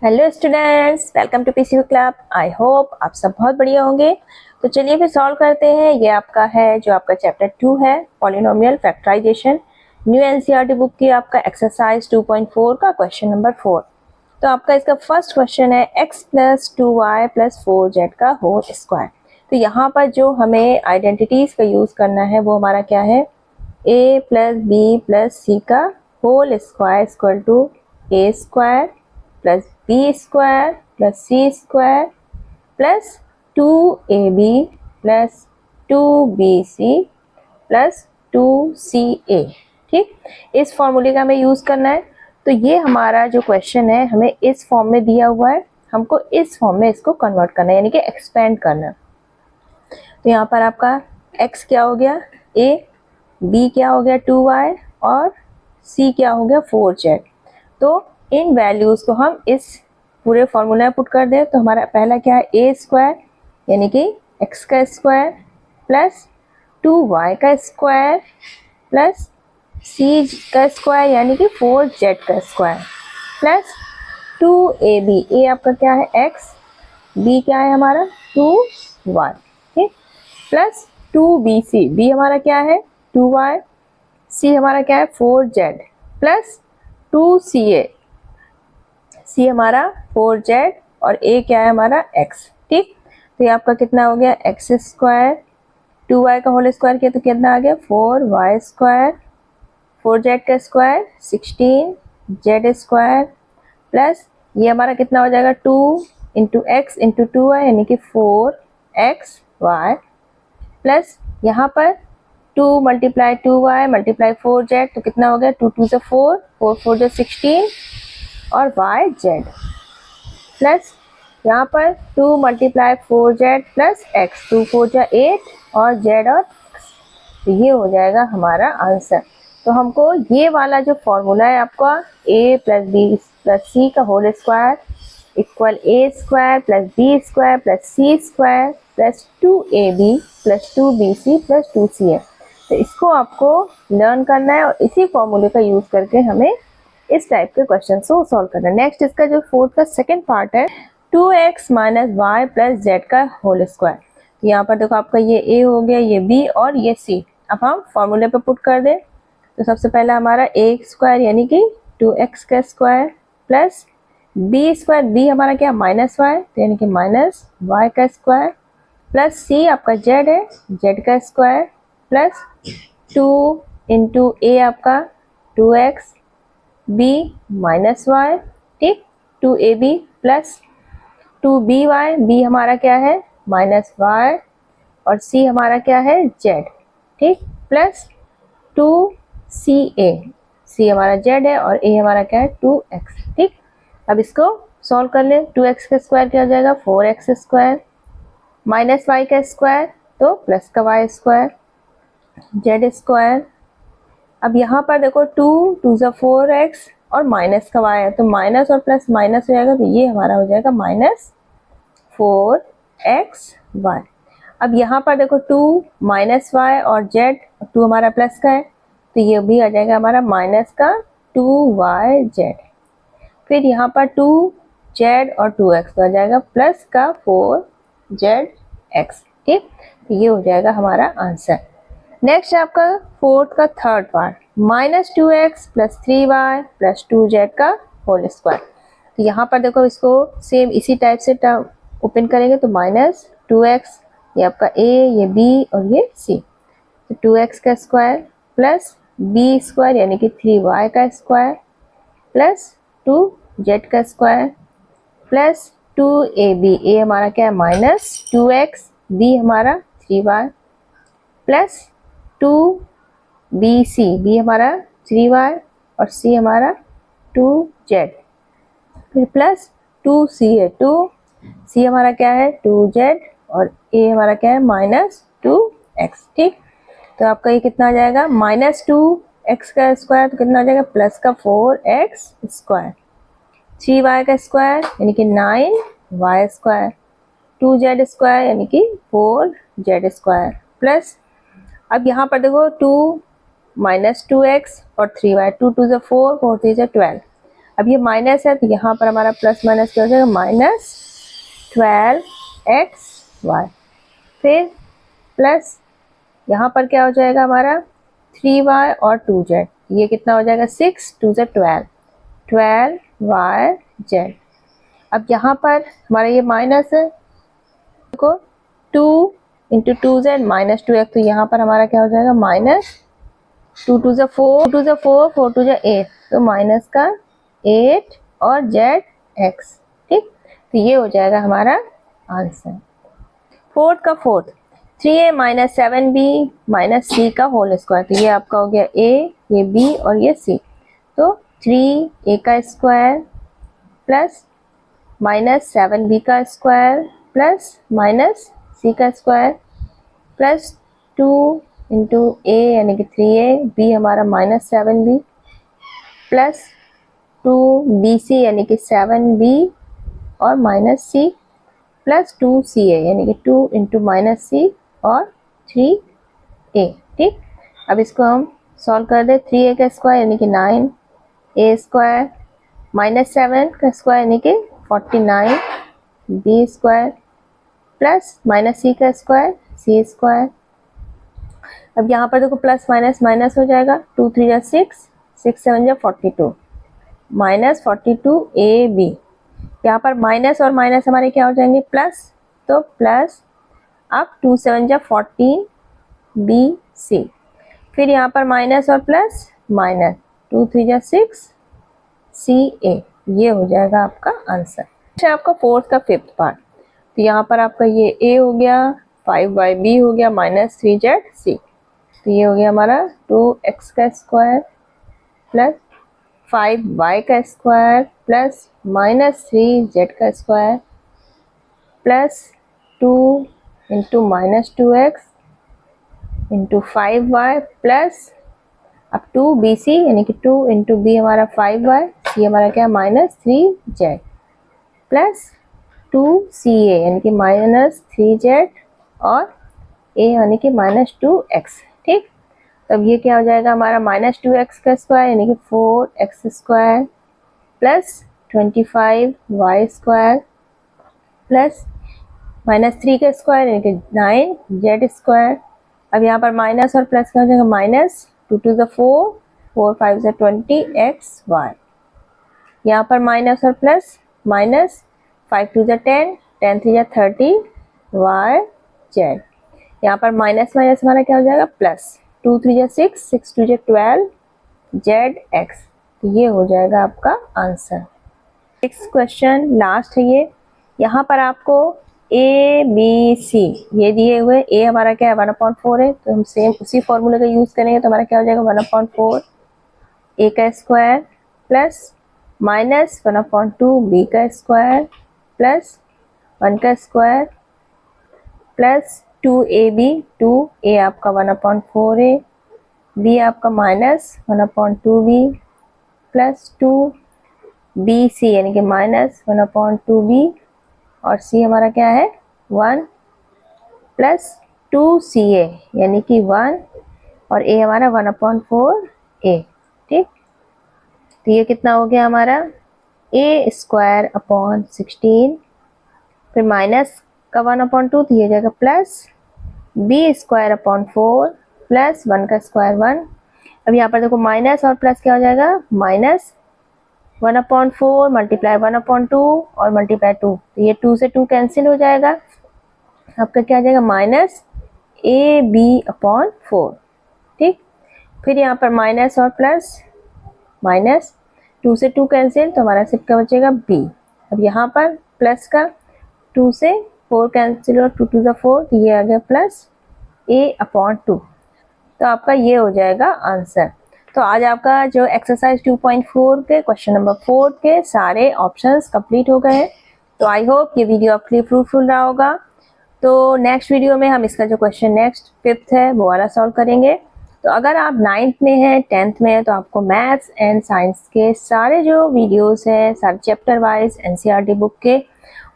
Hello students, welcome to PCU club. I hope आप सब बहुत बढ़िया होंगे। तो चलिए फिर सॉल्व करते हैं। ये आपका है जो आपका चैप्टर 2 है, polynomial factorisation, new NCERT book की आपका एक्सरसाइज 2.4 का क्वेश्चन नंबर 4। तो आपका इसका फर्स्ट क्वेश्चन है x plus 2y plus 4z का होल स्क्वायर। तो यहाँ पर जो हमें आइडेंटिटीज का यूज करना है वो हमारा क्या है, a plus b plus c का whole square equal to a square plus b square plus c square plus 2ab plus 2bc plus 2ca। ठीक, इस फॉर्मूले का हमें यूज करना है। तो ये हमारा जो क्वेश्चन है हमें इस फॉर्म में दिया हुआ है, हमको इस फॉर्म में इसको कन्वर्ट करना है, यानी कि एक्सपेंड करना है। तो यहाँ पर आपका x क्या हो गया a, b क्या हो गया 2y और c क्या हो गया 4z। तो इन वैल्यूज को हम इस पूरे फॉर्मूला में पुट कर दें तो हमारा पहला क्या है a स्क्वायर यानी कि x का स्क्वायर प्लस 2y का स्क्वायर प्लस c का स्क्वायर यानी कि 4z का स्क्वायर प्लस 2ab। a आपका क्या है x, b क्या है हमारा 2y, ठीक, प्लस 2bc, b हमारा क्या है 2y, c हमारा क्या है 4z प्लस 2ca, c हमारा 4z और a क्या है हमारा x। ठीक, तो ये आपका कितना हो गया x स्क्वायर 2y का होल स्क्वायर किया तो कितना आ गया 4y स्क्वायर, 4z का स्क्वायर 16z स्क्वायर प्लस ये हमारा कितना हो जाएगा 2 इंटू एक्स इंटू 2y यानी कि 4xy प्लस यहाँ पर 2 मल्टीप्लाई 2y मल्टीप्लाई 4z तो कितना हो गया 2 2 से 4, 4 4 से 16 और yz प्लस यहाँ पर 2 मल्टीप्लाई 4z प्लस x, 2 4 जा 8 और z और x। तो ये हो जाएगा हमारा आंसर। तो हमको ये वाला जो फॉर्मूला है आपका a plus b plus c का whole square equal a square plus b square plus c square plus 2ab plus 2bc plus 2ca। तो इसको आपको लर्न करना है और इसी फॉर्मूले का यूज करके हमें इस टाइप के क्वेश्चन को सॉल्व करना है। नेक्स्ट इसका जो फोर्थ का सेकंड पार्ट है 2x minus y plus z का होल स्क्वायर। यहाँ पर देखो आपका ये a हो गया, ये b और ये c। अब हम फॉर्मूले पे पुट कर दें तो सबसे पहला हमारा a स्क्वायर यानी कि 2x का square plus b square, b हमारा क्या माइनस वाई तो यानी कि माइनस y का स्क्वायर प्लस c आपका z है, z का स्क्वायर प्लस 2 इंटू a आपका 2x b माइनस वाई, ठीक, 2ab प्लस 2by, b हमारा क्या है माइनस y और c हमारा क्या है z, ठीक, प्लस 2ca, c हमारा z है और a हमारा क्या है 2x। ठीक, अब इसको सॉल्व कर ले। 2x का स्क्वायर क्या हो जाएगा 4x स्क्वायर माइनस y का स्क्वायर तो प्लस का y स्क्वायर z स्क्वायर। अब यहाँ पर देखो 2 2 जा 4x और माइनस का y है तो माइनस और प्लस माइनस हो जाएगा तो ये हमारा हो जाएगा माइनस 4xy। अब यहाँ पर देखो 2 माइनस y और z, 2 हमारा प्लस का है तो ये भी आ जाएगा हमारा माइनस का 2yz। फिर यहाँ पर 2z और 2x तो आ जाएगा प्लस का 4zx। ठीक, तो ये हो जाएगा हमारा आंसर। नेक्स्ट आपका फोर्थ का third part minus 2x plus 3y plus 2z का होल स्क्वायर। तो यहाँ पर देखो इसको सेम इसी टाइप से ओपन करेंगे तो माइनस 2x, ये आपका a, ये b और ये c, तो 2x का स्क्वायर प्लस b स्क्वायर यानी कि 3y का स्क्वायर प्लस 2z का स्क्वायर प्लस 2ab, a हमारा क्या है माइनस 2x, b हमारा 3y प्लस 2bc, b हमारा 3y और c हमारा 2z, फिर प्लस 2ca, 2c हमारा क्या है 2z और a हमारा क्या है माइनस 2x। ठीक, तो आपका ये कितना आ जाएगा माइनस 2x का स्क्वायर तो कितना आ जाएगा प्लस का 4x स्क्वायर, 3y का स्क्वायर यानी कि 9y स्क्वायर, 2z स्क्वायर यानी कि 4z स्क्वायर प्लस अब यहाँ पर देखो 2 माइनस 2x और 3y, 2 2 से 4, 4 3 से 12 अब ये माइनस है तो यहाँ पर हमारा प्लस माइनस क्या हो जाएगा, -12xy। फिर प्लस यहाँ पर क्या हो जाएगा हमारा 3y और 2z, ये कितना हो जाएगा 6 2 से 12y z। अब यहाँ पर हमारा ये माइनस है, देखो 2 इंटू 2z -2x, तो यहाँ पर हमारा क्या हो जाएगा -2 2 से 4 2 से 4 4 2 से 8, तो माइनस का 8 और zx। ठीक, तो ये हो जाएगा हमारा आंसर। फोर्थ का फोर्थ 3a - 7b - c का होल स्क्वायर, तो ये आपका हो गया a, ये b और ये c, तो 3a का स्क्वायर प्लस -7b का स्क्वायर प्लस -c का स्क्वायर प्लस 2 इंटू a यानी कि 3a, b हमारा -7b प्लस 2bc यानी कि 7b और -c प्लस 2ca यानी कि 2 इंटू -c और 3a। ठीक, अब इसको हम सॉल्व कर दे। 3a का स्क्वायर यानी कि 9, a स्क्वायर -7 का स्क्वायर यानी कि 49, b स्क्वायर प्लस -c का स्क्वायर c स्क्वायर। अब यहाँ पर देखो प्लस माइनस माइनस हो जाएगा, 2 3 जा 6 6 7 जा 42 -42ab। यहाँ पर माइनस और माइनस हमारे क्या हो जाएंगे प्लस, तो प्लस अब 2 7 जा 14 bc। फिर यहाँ पर माइनस और प्लस माइनस 2 3 जा 6 ca। ये हो जाएगा आपका आंसर। अच्छा, आपका फोर्थ का फिफ्थ पार्ट, तो यहाँ पर आपका ये a हो गया, 5yb हो गया -3zc, तो ये हो गया हमारा 2x का स्क्वायर प्लस 5y का स्क्वायर प्लस -3z का square plus 2 into -2x into 5y plus अब 2bc यानी कि 2 इंटू b हमारा 5y, c हमारा क्या -3z प्लस 2ca यानी कि -3z और a यानी कि -2x। ठीक, तब ये क्या हो जाएगा हमारा -2x का स्क्वायर यानी कि 4x square plus 25y square plus -3 का स्क्वायर यानी कि 9z स्क्वायर। अब यहाँ पर माइनस और प्लस क्या हो जाएगा, -2 2 से 4 4 5 से 20xy। यहाँ पर माइनस और प्लस -5 2 से 10 10 3 से 30yz। यहाँ पर माइनस माइनस हमारा क्या हो जाएगा प्लस, 2 3 जा 6 6 2 जा 12zx। तो ये हो जाएगा आपका आंसर। नेक्स्ट क्वेश्चन लास्ट है ये। यहाँ पर आपको a b c ये दिए हुए, a हमारा क्या है 1/4 है, तो हम सेम उसी फॉर्मूले का यूज करेंगे, तो हमारा क्या हो जाएगा 1/4 a का स्क्वायर प्लस -1/2 b का स्क्वायर प्लस 1 का स्क्वायर प्लस 2ab, 2a आपका 1/4 है, b आपका -1/2b प्लस 2bc यानी कि -1/2b और c हमारा क्या है 1 प्लस 2ca यानी कि 1 और a हमारा 1/4a। ठीक, तो ये कितना हो गया हमारा a²/16, फिर माइनस का 1/2 तो ये जाएगा प्लस b²/4 प्लस 1 का स्क्वायर 1। अब यहाँ पर देखो माइनस और प्लस क्या हो जाएगा, -1/4 मल्टीप्लाई 1/2 और मल्टीप्लाई 2, तो ये 2 से 2 कैंसिल हो जाएगा, आपका क्या आ जाएगा -ab/4। ठीक, फिर यहाँ पर माइनस और प्लस माइनस 2 से 2 कैंसिल, तो हमारा सिर्फ क्या बचेगा b। अब यहाँ पर प्लस का 2 से 4 कैंसिल और 2 2 जा 4, तो ये आ गया प्लस a/2। तो आपका ये हो जाएगा आंसर। तो आज आपका जो एक्सरसाइज 2.4 के क्वेश्चन नंबर 4 के सारे ऑप्शंस कंप्लीट हो गए हैं। तो आई होप ये वीडियो आपके लिए फ्रूटफुल रहा होगा। तो नेक्स्ट वीडियो में हम इसका जो क्वेश्चन नेक्स्ट 5th है वो वाला सॉल्व करेंगे। तो अगर आप 9th में हैं 10th में हैं तो आपको मैथ्स एंड साइंस के सारे जो वीडियोस हैं, सारे चैप्टर वाइज एनसीईआरटी बुक के,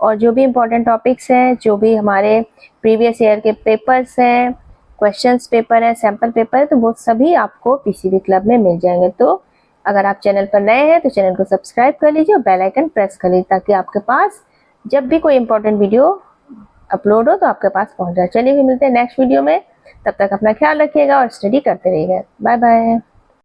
और जो भी इम्पोर्टेंट टॉपिक्स हैं, जो भी हमारे प्रीवियस ईयर के पेपर्स हैं, क्वेश्चंस पेपर है, सैम्पल पेपर है, तो वो सभी आपको पीसीबी क्लब में मिल जाएंगे। तो अगर आप चैनल पर नए हैं तो चैनल को सब्सक्राइब कर लीजिए और बेल आइकन प्रेस कर लीजिए ताकि आपके पास जब भी कोई इंपॉर्टेंट वीडियो अपलोड हो तो आपके पास पहुंच जाए। चलिए फिर मिलते हैं नेक्स्ट वीडियो में, तब तक अपना ख्याल रखिएगा और स्टडी करते रहिएगा। Bye bye.